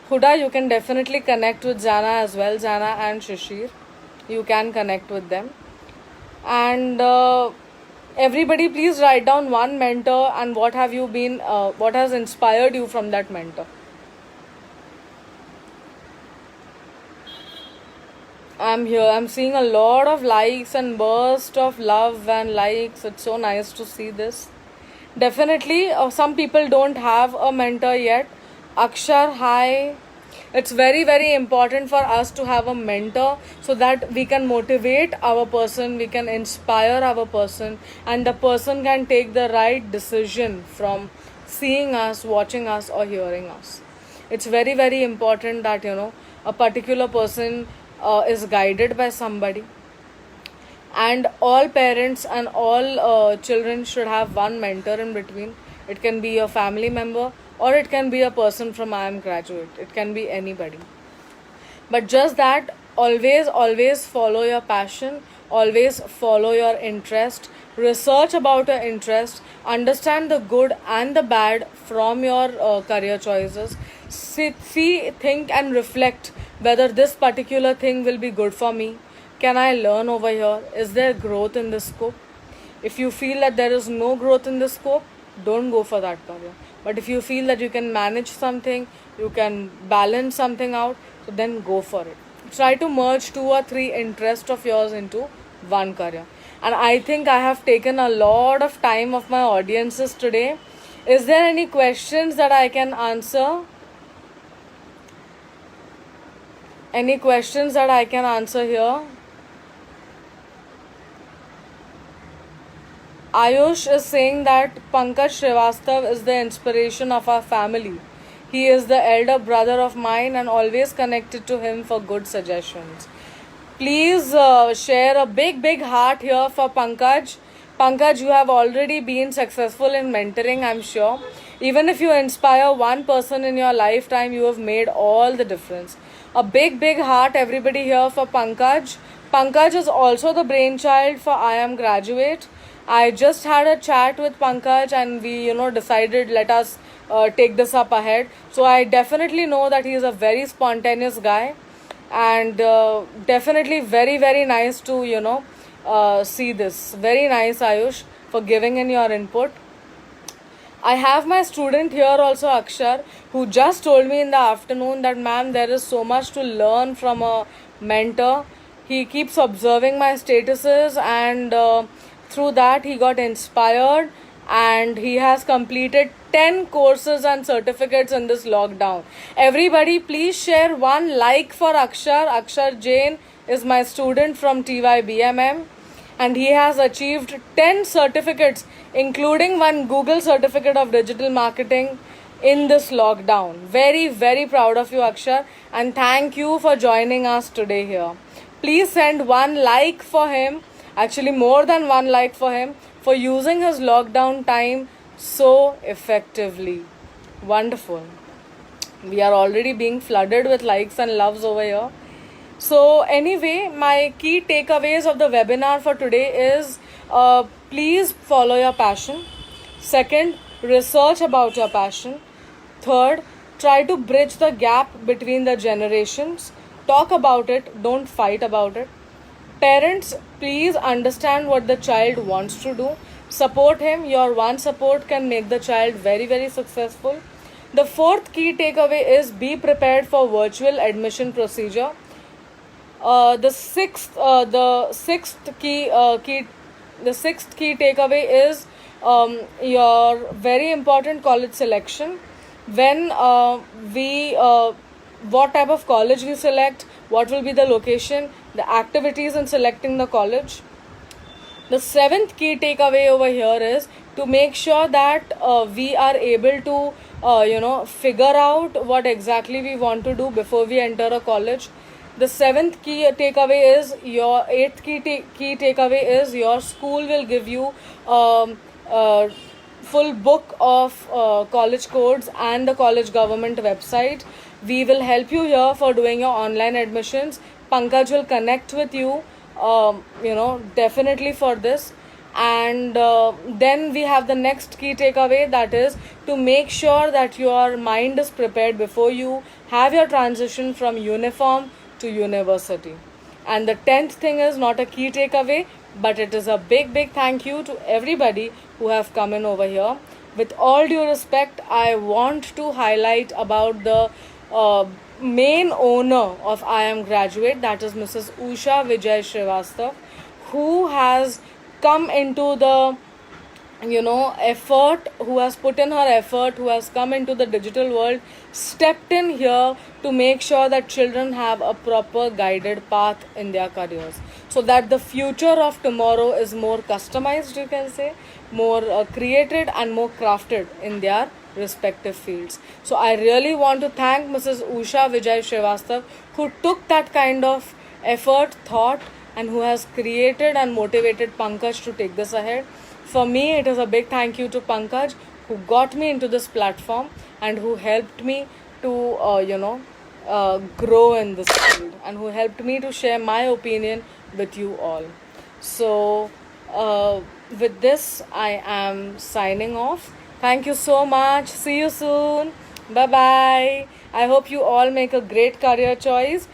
Huda, you can definitely connect with Jana as well, Jana and Shishir. You can connect with them. And everybody, please write down one mentor and what have you been, what has inspired you from that mentor. I'm here. I'm seeing a lot of likes and burst of love and likes. It's so nice to see this. Definitely, some people don't have a mentor yet. Akshar, hi. It's very, very important for us to have a mentor so that we can motivate our person, we can inspire our person, and the person can take the right decision from seeing us, watching us, or hearing us. It's very, very important that, a particular person is guided by somebody. And all parents and all children should have one mentor in between. It can be a family member or it can be a person from I Am Graduate. It can be anybody. But just that, always follow your passion, always follow your interest, research about your interest, understand the good and the bad from your career choices. See, think, and reflect whether this particular thing will be good for me. Can I learn over here? Is there growth in this scope? If you feel that there is no growth in this scope, don't go for that career. But if you feel that you can manage something, you can balance something out, so then go for it. Try to merge 2 or 3 interests of yours into one career. And I think I have taken a lot of time of my audiences today. Is there any questions that I can answer? Any questions that I can answer here? Ayush is saying that Pankaj Srivastav is the inspiration of our family. He is the elder brother of mine and always connected to him for good suggestions. Please share a big heart here for Pankaj. Pankaj, you have already been successful in mentoring, I'm sure. Even if you inspire one person in your lifetime, you have made all the difference. A big heart, everybody here, for Pankaj. Pankaj is also the brainchild for I Am Graduate. I just had a chat with Pankaj and we, decided let us take this up ahead. So I definitely know that he is a very spontaneous guy and definitely very nice to, see this. Very nice, Ayush, for giving in your input. I have my student here also, Akshar, who just told me in the afternoon that, ma'am, there is so much to learn from a mentor. He keeps observing my statuses and through that he got inspired and he has completed 10 courses and certificates in this lockdown. Everybody, please share one like for Akshar. Akshar Jain is my student from TYBMM and he has achieved 10 certificates, including one Google certificate of digital marketing in this lockdown. Very proud of you, Akshar, and thank you for joining us today here. Please send one like for him, actually more than one like for him, for using his lockdown time so effectively. Wonderful. We are already being flooded with likes and loves over here. So anyway, my key takeaways of the webinar for today is please follow your passion. Second, research about your passion. Third, try to bridge the gap between the generations. Talk about it, don't fight about it. Parents, please understand what the child wants to do. Support him. Your one support can make the child very successful. The fourth key takeaway is be prepared for virtual admission procedure. The sixth key takeaway is your very important college selection. When what type of college we select, what will be the location, the activities in selecting the college. The seventh key takeaway over here is to make sure that we are able to figure out what exactly we want to do before we enter a college. The seventh key takeaway is your eighth key takeaway is your school will give you full book of college codes and the college government website. We will help you here for doing your online admissions. Pankaj will connect with you, definitely for this. And then we have the next key takeaway, that is to make sure that your mind is prepared before you have your transition from uniform to university. And the 10th thing is not a key takeaway, but it is a big thank you to everybody who have come in over here. With all due respect, I want to highlight about the main owner of I Am Graduate, that is Mrs. Usha Vijay Srivastav, who has come into the effort, who has put in her effort, who has come into the digital world, stepped in here to make sure that children have a proper guided path in their careers, so that the future of tomorrow is more customized, you can say, more created and more crafted in their respective fields. So I really want to thank Mrs. Usha Vijay Srivastav, who took that kind of effort, thought, and who has created and motivated Pankaj to take this ahead. For me, it is a big thank you to Pankaj, who got me into this platform and who helped me to, grow in this field, and who helped me to share my opinion with you all. So, with this, I am signing off. Thank you so much. See you soon. Bye bye. I hope you all make a great career choice